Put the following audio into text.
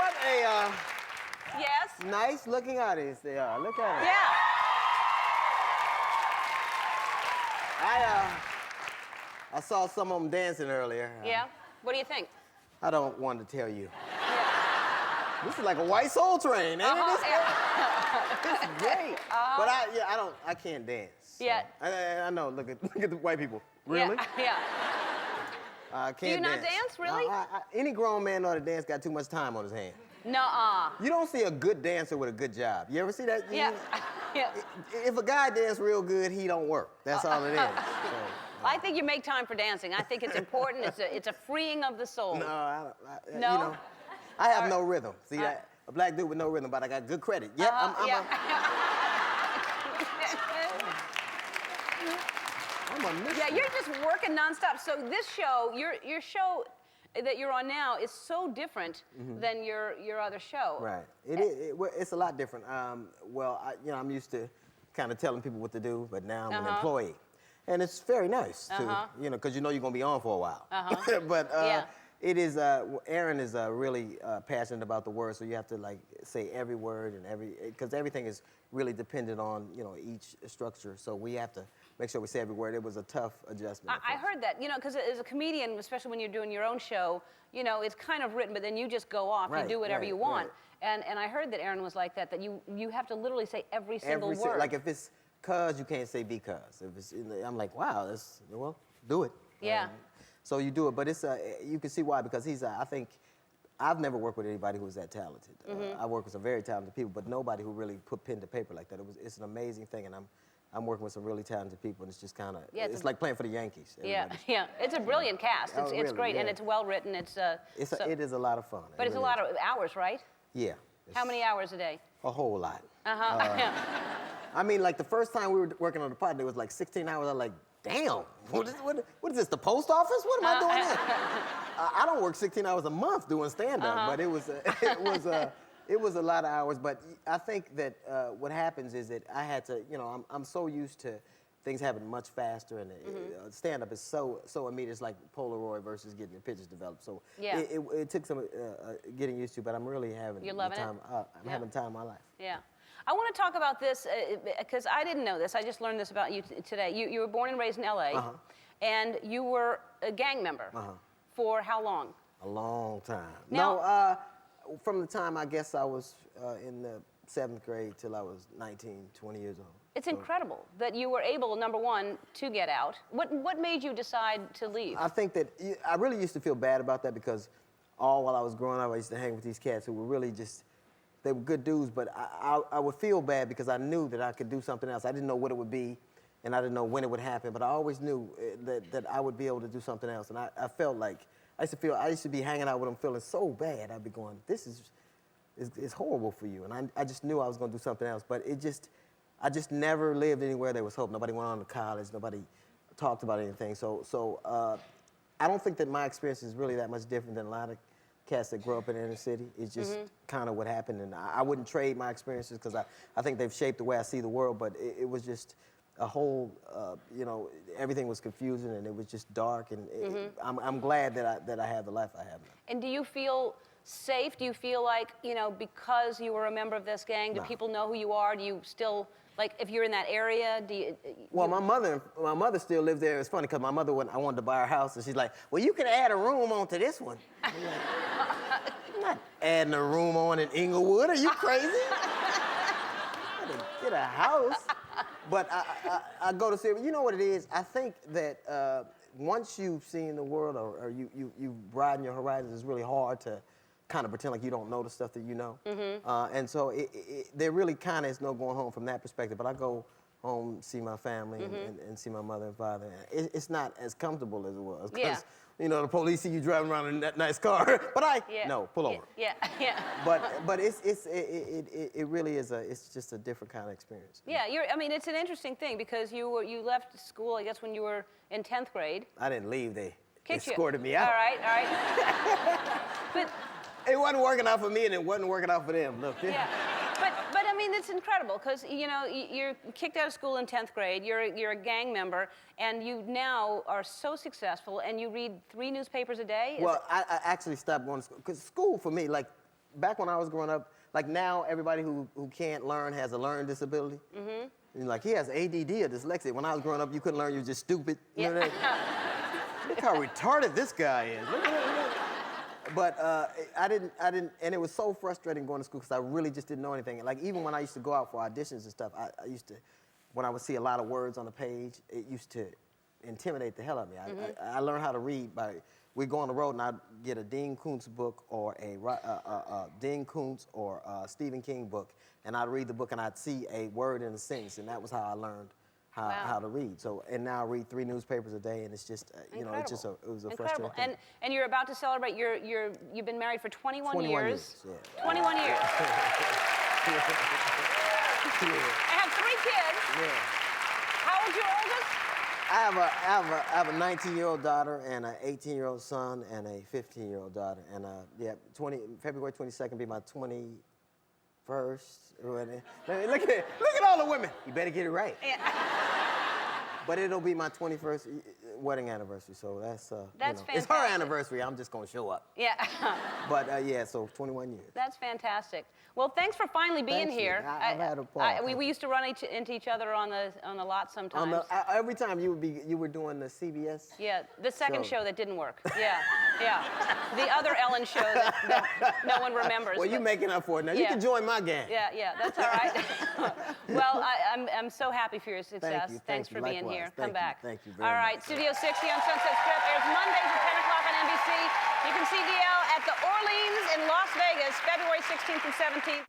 What a Yes? nice looking audience they are. Look at it. Yeah. I saw some of them dancing earlier. Yeah? What do you think? I don't want to tell you. Yeah. This is like a white soul train, ain't it? Yeah. This is great. But I can't dance. So. Yeah. I know. Look at the white people. Really? Yeah. I can't Do you not dance, really? Any grown man know how to dance got too much time on his hands. Nuh-uh. You don't see a good dancer with a good job. You ever see that? Yeah. Yeah. If a guy dances real good, he don't work. That's all it is. So, I think you make time for dancing. I think it's important. It's a freeing of the soul. No, No? You know, I have no rhythm. See, a black dude with no rhythm, but I got good credit. Yep, I'm a mystery. Yeah, you're just working nonstop. So this show, your show that you're on now is so different than your other show. Right. It's a lot different. I'm used to kind of telling people what to do, but now I'm an employee. And it's very nice to, because you know you're going to be on for a while. But it is, Aaron is really passionate about the word, so you have to like say every word and because everything is really dependent on, each structure. So we have to make sure we say every word. It was a tough adjustment. I heard that, because as a comedian, especially when you're doing your own show, it's kind of written, but then you just go off, you do whatever you want. Right. And I heard that Aaron was like that you have to literally say every single word. Like if it's cuz, you can't say because. If it's, I'm like, wow, do it. Yeah. So you do it, but it's you can see why, because I think, I've never worked with anybody who was that talented. I work with some very talented people, but nobody who really put pen to paper like that. It's an amazing thing, and I'm working with some really talented people, and it's just kind of, it's like playing for the Yankees. Yeah. It's a brilliant cast. It's really, great, and it's well written. It is a lot of fun. But it's a lot of hours, right? Yeah. How many hours a day? A whole lot. I mean, like the first time we were working on the pod, it was like 16 hours. I'm like, damn, what is this, the post office? What am I doing here? I don't work 16 hours a month doing stand-up, but it was a lot of hours. But I think that what happens is that I had to, I'm so used to things happening much faster, and stand-up is so immediate. It's like Polaroid versus getting your pictures developed. So it took some getting used to, but I'm really having time. I'm having time in my life. Yeah. I want to talk about this because I didn't know this. I just learned this about you today. You were born and raised in L.A., and you were a gang member for how long? A long time. Now, from the time I guess I was in the 7th grade till I was 19, 20 years old. It's incredible that you were able, number one, to get out. What made you decide to leave? I think that I really used to feel bad about that, because while I was growing up, I used to hang with these cats who were really just, they were good dudes, but I would feel bad because I knew that I could do something else. I didn't know what it would be, and I didn't know when it would happen, but I always knew that I would be able to do something else. And I felt like, I used to be hanging out with them feeling so bad. I'd be going, this is horrible for you. And I just knew I was going to do something else, but I just never lived anywhere there was hope. Nobody went on to college, nobody talked about anything. So I don't think that my experience is really that much different than a lot of cats that grow up in the inner city. It's just kind of what happened, and I wouldn't trade my experiences because I think they've shaped the way I see the world, but it was just a whole, everything was confusing, and it was just dark, and I'm glad that I have the life I have now. And do you feel safe? Do you feel like, because you were a member of this gang, do people know who you are? Do you still, like, if you're in that area, do you... Well, my mother still lives there. It's funny, because my mother, when I wanted to buy her house, and she's like, well, you can add a room onto this one. I'm like, I'm not adding a room on in Inglewood. Are you crazy? I didn't get a house. But I go to see, you know what it is? I think that once you've seen the world, or you broaden your horizons, it's really hard to kind of pretend like you don't know the stuff that you know. And so there really kind of is no going home from that perspective. But I go home, see my family, and see my mother and father. It's not as comfortable as it was. Because, the police see you driving around in that nice car. But no, pull over. Yeah. But it really is it's just a different kind of experience. Yeah, it's an interesting thing, because you left school, I guess, when you were in 10th grade. I didn't leave. They Kicked escorted me out. All right. But it wasn't working out for me, and it wasn't working out for them. Look. Yeah. But it's incredible, because you're kicked out of school in 10th grade. You're a gang member, and you now are so successful, and you read 3 newspapers a day. Well, I actually stopped going to school, because school for me, like, back when I was growing up, like now everybody who can't learn has a learning disability. Mm-hmm. And like he has ADD or dyslexia. When I was growing up, you couldn't learn, you were just stupid. You know what I mean? Look how retarded this guy is. Look at that. But I didn't, and it was so frustrating going to school because I really just didn't know anything. Like even when I used to go out for auditions and stuff, I used to, when I would see a lot of words on the page, it used to intimidate the hell out of me. I learned how to read by, we'd go on the road and I'd get a Dean Koontz book or a Dean Koontz or a Stephen King book, and I'd read the book and I'd see a word in a sentence, and that was how I learned how to read. So, and now I read 3 newspapers a day, and it's just, you know, it's just it was a frustrating thing. And you're about to celebrate, you've been married for 21 years. Yeah. 21 years. I have 3 kids. Yeah. How old's your oldest? I have a 19-year-old daughter and an 18-year-old son and a 15-year-old daughter. And yeah, February 22nd be my 21st. Look at all the women. You better get it right. Yeah. But it'll be my 21st wedding anniversary, so that's fantastic. It's her anniversary. I'm just gonna show up. Yeah. But yeah, so 21 years. That's fantastic. Well, thanks for finally being here. I've had a ball. We used to run into each other on the lot sometimes. Every time you were doing the CBS. Yeah, the second show that didn't work. Yeah, yeah. The other Ellen show that no one remembers. Well, you're making up for it now. You can join my gang. Yeah, yeah, that's all right. Well, I'm so happy for your success. Thanks for being here. Come back. Thank you very much. All right, Studio 60 on Sunset Strip airs Mondays at 10 o'clock on NBC. You can see DL at the Orleans in Las Vegas, February 16th and 17th.